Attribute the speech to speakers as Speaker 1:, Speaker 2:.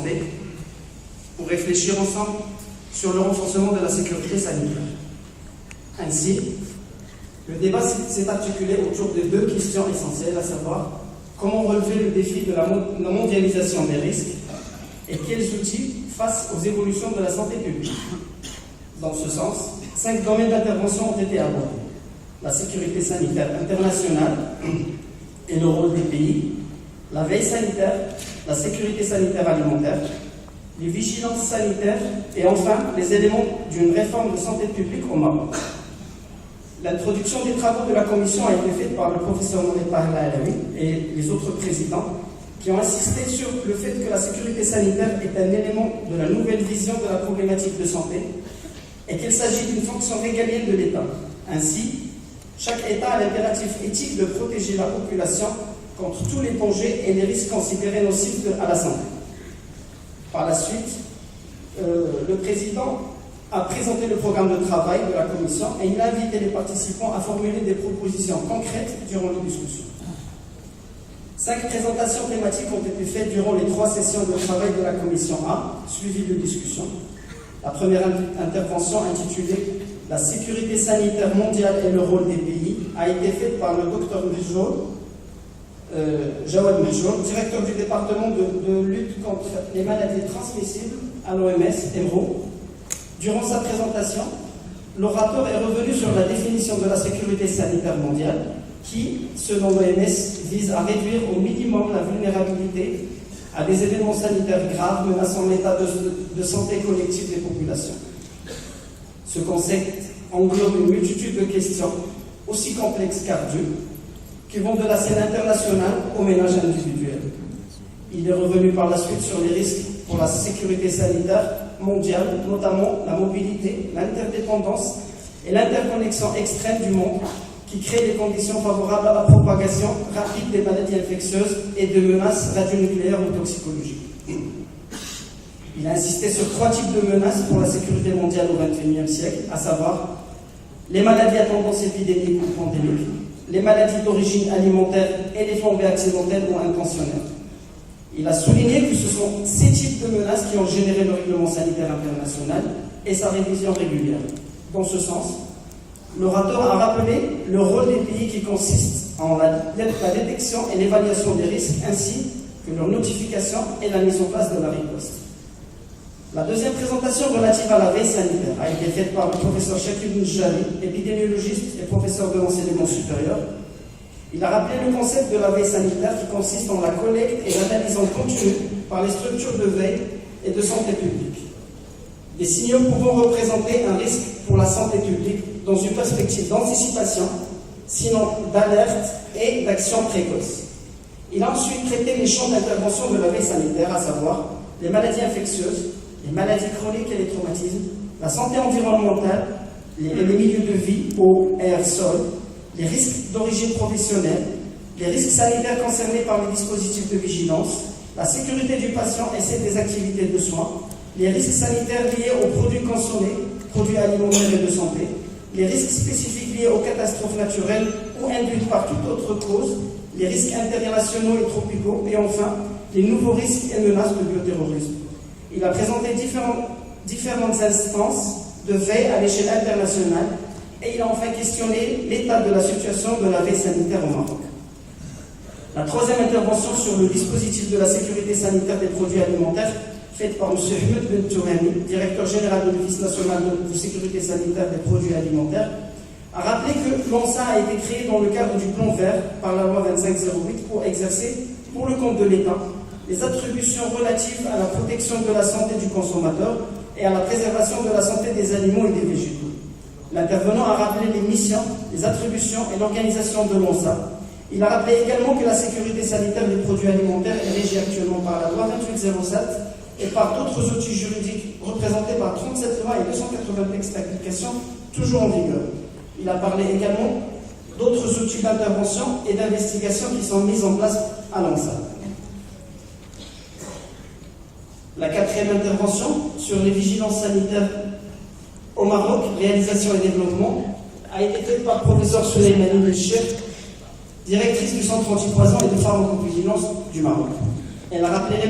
Speaker 1: santé pour réfléchir ensemble sur le renforcement de la sécurité sanitaire. Ainsi, le débat s'est articulé autour de deux questions essentielles, à savoir comment relever le défi de la mondialisation des risques et quels outils face aux évolutions de la santé publique. Dans ce sens, 5 domaines d'intervention ont été abordés. La sécurité sanitaire internationale et le rôle des pays, la veille sanitaire, la sécurité sanitaire alimentaire, les vigilances sanitaires et enfin les éléments d'une réforme de santé publique au Maroc. L'introduction des travaux de la commission a été faite par le professeur Mohamed Alaoui et les autres présidents qui ont insisté sur le fait que la sécurité sanitaire est un élément de la nouvelle vision de la problématique de santé et qu'il s'agit d'une fonction régalienne de l'État. Ainsi, chaque État a l'impératif éthique de protéger la population contre tous les dangers et les risques considérés nocifs à la santé. Par la suite, le président a présenté le programme de travail de la commission et il a invité les participants à formuler des propositions concrètes durant les discussions. 5 présentations thématiques ont été faites durant les 3 sessions de travail de la commission A, suivies de discussions. La première intervention, intitulée « La sécurité sanitaire mondiale et le rôle des pays », a été faite par le Dr Jawad Mahjour, directeur du département de lutte contre les maladies transmissibles à l'OMS, EMRO. Durant sa présentation, l'orateur est revenu sur la définition de la sécurité sanitaire mondiale qui, selon l'OMS, vise à réduire au minimum la vulnérabilité à des événements sanitaires graves menaçant l'état de santé collectif des populations. Ce concept englobe une multitude de questions aussi complexes qu'ardues qui vont de la scène internationale au ménage individuel. Il est revenu par la suite sur les risques pour la sécurité sanitaire mondiale, notamment la mobilité, l'interdépendance et l'interconnexion extrême du monde qui crée des conditions favorables à la propagation rapide des maladies infectieuses et de menaces radionucléaires ou toxicologiques. Il a insisté sur 3 types de menaces pour la sécurité mondiale au XXIe siècle, à savoir les maladies à tendance épidémique ou pandémique, les maladies d'origine alimentaire et les flambées accidentelles ou intentionnelles. Il a souligné que ce sont ces types de menaces qui ont généré le règlement sanitaire international et sa révision régulière. Dans ce sens, l'orateur a rappelé le rôle des pays qui consiste en la détection et l'évaluation des risques ainsi que leur notification et la mise en place de la riposte. La deuxième présentation relative à la veille sanitaire a été faite par le professeur Shakib Njali, épidémiologiste et professeur de l'enseignement supérieur. Il a rappelé le concept de la veille sanitaire qui consiste en la collecte et l'analyse en continu par les structures de veille et de santé publique. Les signaux pouvant représenter un risque pour la santé publique dans une perspective d'anticipation, sinon d'alerte et d'action précoce. Il a ensuite traité les champs d'intervention de la veille sanitaire, à savoir les maladies infectieuses, les maladies chroniques et les traumatismes, la santé environnementale, les milieux de vie, eau, air, sol, les risques d'origine professionnelle, les risques sanitaires concernés par les dispositifs de vigilance, la sécurité du patient et celle des activités de soins, les risques sanitaires liés aux produits consommés, produits alimentaires et de santé, les risques spécifiques liés aux catastrophes naturelles ou induites par toute autre cause, les risques internationaux et tropicaux, et enfin, les nouveaux risques et menaces de bioterrorisme. Il a présenté différentes instances de veille à l'échelle internationale et il a enfin questionné l'état de la situation de la veille sanitaire au Maroc. La troisième intervention sur le dispositif de la sécurité sanitaire des produits alimentaires, faite par M. Ahmed Ben Tourani, directeur général de l'Office national de sécurité sanitaire des produits alimentaires, a rappelé que l'ONSA a été créé dans le cadre du plan vert par la loi 2508 pour exercer, pour le compte de l'État, les attributions relatives à la protection de la santé du consommateur et à la préservation de la santé des animaux et des végétaux. L'intervenant a rappelé les missions, les attributions et l'organisation de l'ONSA. Il a rappelé également que la sécurité sanitaire des produits alimentaires est régie actuellement par la loi 2807 et par d'autres outils juridiques représentés par 37 lois et 280 textes d'application toujours en vigueur. Il a parlé également d'autres outils d'intervention et d'investigation qui sont mis en place à l'ONSA. La quatrième intervention sur les vigilances sanitaires au Maroc, réalisation et développement, a été faite par le professeur Souleymane Belchef, directrice du Centre anti-poison et de pharmacovigilance du Maroc. Elle a rappelé les